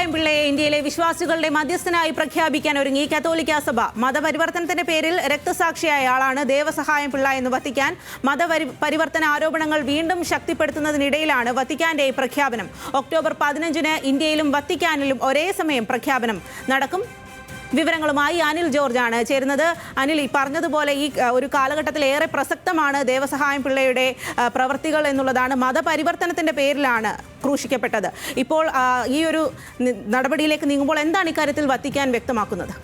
ദേവസഹായം പിള്ളയെ ഇന്ത്യയിലെ വിശ്വാസികളുടെ മധ്യസ്ഥനായി പ്രഖ്യാപിക്കാൻ ഒരുങ്ങി കത്തോലിക്ക സഭ. മതപരിവർത്തനത്തിന്റെ പേരിൽ രക്തസാക്ഷിയായ ആളാണ് ദേവസഹായം പിള്ള എന്ന് വത്തിക്കാൻ. മതപരിവർത്തന ആരോപണങ്ങൾ വീണ്ടും ശക്തിപ്പെടുത്തുന്നതിനിടയിലാണ് വത്തിക്കാന്റെ പ്രഖ്യാപനം. ഒക്ടോബർ 15-ന് ഇന്ത്യയിലും വത്തിക്കാനിലും ഒരേ സമയം പ്രഖ്യാപനം നടക്കും. വിവരങ്ങളുമായി അനിൽ ജോർജ് ആണ് ചേരുന്നത്. അനിൽ, ഈ പറഞ്ഞതുപോലെ ഈ ഒരു കാലഘട്ടത്തിൽ ഏറെ പ്രസക്തമാണ് ദേവസഹായം പിള്ളയുടെ പ്രവൃത്തികൾ എന്നുള്ളതാണ്. മതപരിവർത്തനത്തിന്റെ പേരിലാണ് ക്രൂശിക്കപ്പെട്ടത്. ഇപ്പോൾ ഈ ഒരു നടപടിയിലേക്ക് നീങ്ങുമ്പോൾ എന്താണ് ഇക്കാര്യത്തിൽ വത്തിക്കാൻ വ്യക്തമാക്കുന്നത്?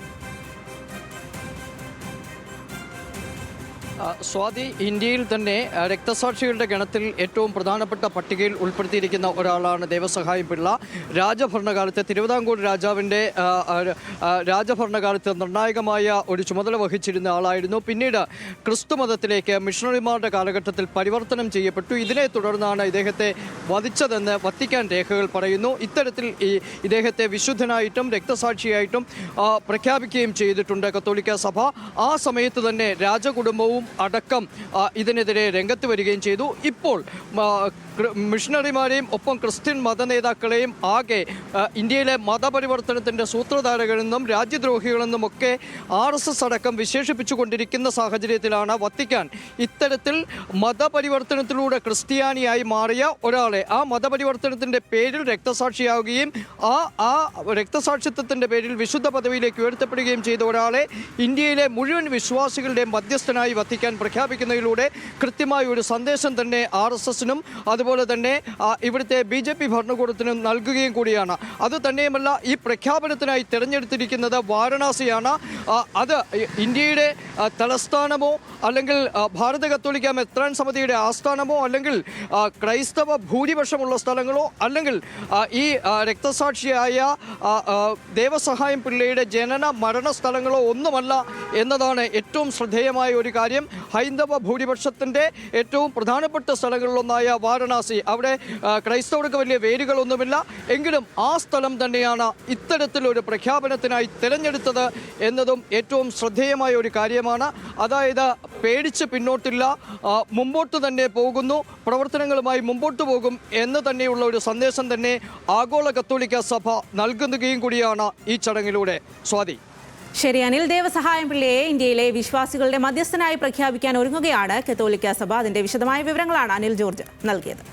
സ്വാതി, ഇന്ത്യയിൽ തന്നെ രക്തസാക്ഷികളുടെ ഗണത്തിൽ ഏറ്റവും പ്രധാനപ്പെട്ട പട്ടികയിൽ ഉൾപ്പെടുത്തിയിരിക്കുന്ന ഒരാളാണ് ദേവസഹായം പിള്ള. രാജഭരണകാലത്ത് തിരുവിതാംകൂർ രാജാവിൻ്റെ രാജഭരണകാലത്ത് നിർണായകമായ ഒരു ചുമതല വഹിച്ചിരുന്ന ആളായിരുന്നു. പിന്നീട് ക്രിസ്തു മതത്തിലേക്ക് മിഷണറിമാരുടെ കാലഘട്ടത്തിൽ പരിവർത്തനം ചെയ്യപ്പെട്ടു. ഇതിനെ തുടർന്നാണ് ഇദ്ദേഹത്തെ വധിച്ചതെന്ന് വത്തിക്കാൻ രേഖകൾ പറയുന്നു. ഇത്തരത്തിൽ ഇദ്ദേഹത്തെ വിശുദ്ധനായിട്ടും രക്തസാക്ഷിയായിട്ടും പ്രഖ്യാപിക്കുകയും ചെയ്തിട്ടുണ്ട് കത്തോലിക്ക സഭ. ആ സമയത്ത് തന്നെ രാജകുടുംബവും അടക്കം ഇതിനെതിരെ രംഗത്ത് വരികയും ചെയ്തു. ഇപ്പോൾ മിഷണറിമാരെയും ഒപ്പം ക്രിസ്ത്യൻ മത നേതാക്കളെയും ആകെ ഇന്ത്യയിലെ മതപരിവർത്തനത്തിൻ്റെ സൂത്രധാരകളെന്നും രാജ്യദ്രോഹികളെന്നും ഒക്കെ RSS അടക്കം വിശേഷിപ്പിച്ചുകൊണ്ടിരിക്കുന്ന സാഹചര്യത്തിലാണ് വത്തിക്കാൻ ഇത്തരത്തിൽ മതപരിവർത്തനത്തിലൂടെ ക്രിസ്ത്യാനിയായി മാറിയ ഒരാളെ ആ മതപരിവർത്തനത്തിൻ്റെ പേരിൽ രക്തസാക്ഷിയാവുകയും ആ രക്തസാക്ഷിത്വത്തിൻ്റെ പേരിൽ വിശുദ്ധ പദവിയിലേക്ക് ഉയർത്തപ്പെടുകയും ചെയ്ത ഒരാളെ ഇന്ത്യയിലെ മുഴുവൻ വിശ്വാസികളുടെയും മധ്യസ്ഥനായി വത്തിക്കാൻ പ്രഖ്യാപിക്കുന്നതിലൂടെ കൃത്യമായ ഒരു സന്ദേശം തന്നെ RSSനും അതുപോലെ തന്നെ ഇവിടുത്തെ BJP ഭരണകൂടത്തിനും നൽകുകയും കൂടിയാണ്. അത് തന്നെയുമല്ല, ഈ പ്രഖ്യാപനത്തിനായി തിരഞ്ഞെടുത്തിരിക്കുന്നത് വാരണാസിയാണ്. അത് ഇന്ത്യയുടെ തലസ്ഥാനമോ അല്ലെങ്കിൽ ഭാരത കത്തോലിക്ക മെത്രാൻ സമിതിയുടെ ആസ്ഥാനമോ അല്ലെങ്കിൽ ക്രൈസ്തവ ഭൂരിപക്ഷമുള്ള സ്ഥലങ്ങളോ അല്ലെങ്കിൽ ഈ രക്തസാക്ഷിയായ ദേവസഹായം പിള്ളയുടെ ജനന മരണ സ്ഥലങ്ങളോ ഒന്നുമല്ല എന്നതാണ് ഏറ്റവും ശ്രദ്ധേയമായ ഒരു കാര്യം. ഹൈന്ദവ ഭൂരിപക്ഷത്തിൻ്റെ ഏറ്റവും പ്രധാനപ്പെട്ട സ്ഥലങ്ങളിലൊന്നായ വാരണാസി, അവിടെ ക്രൈസ്തവർക്ക് വലിയ വേരുകളൊന്നുമില്ല. എങ്കിലും ആ സ്ഥലം തന്നെയാണ് ഇത്തരത്തിലൊരു പ്രഖ്യാപനത്തിനായി തിരഞ്ഞെടുത്തത് എന്നതും ഏറ്റവും ശ്രദ്ധേയമായ ഒരു കാര്യമാണ്. അതായത് പേടിച്ച് പിന്നോട്ടില്ല, മുമ്പോട്ട് തന്നെ പോകുന്നു, പ്രവർത്തനങ്ങളുമായി മുമ്പോട്ട് പോകും എന്ന് തന്നെയുള്ള ഒരു സന്ദേശം തന്നെ ആഗോള കത്തോലിക്ക സഭ നൽകുകയും കൂടിയാണ് ഈ ചടങ്ങിലൂടെ. സ്വാതി. ശരി അനിൽ, ദേവസഹായം പിള്ളയെ ഇന്ത്യയിലെ വിശ്വാസികളുടെ മധ്യസ്ഥനായി പ്രഖ്യാപിക്കാൻ ഒരുങ്ങുകയാണ് കത്തോലിക്ക സഭ. അതിന്റെ വിശദമായ വിവരങ്ങളാണ് അനിൽ ജോർജ് നൽകിയത്.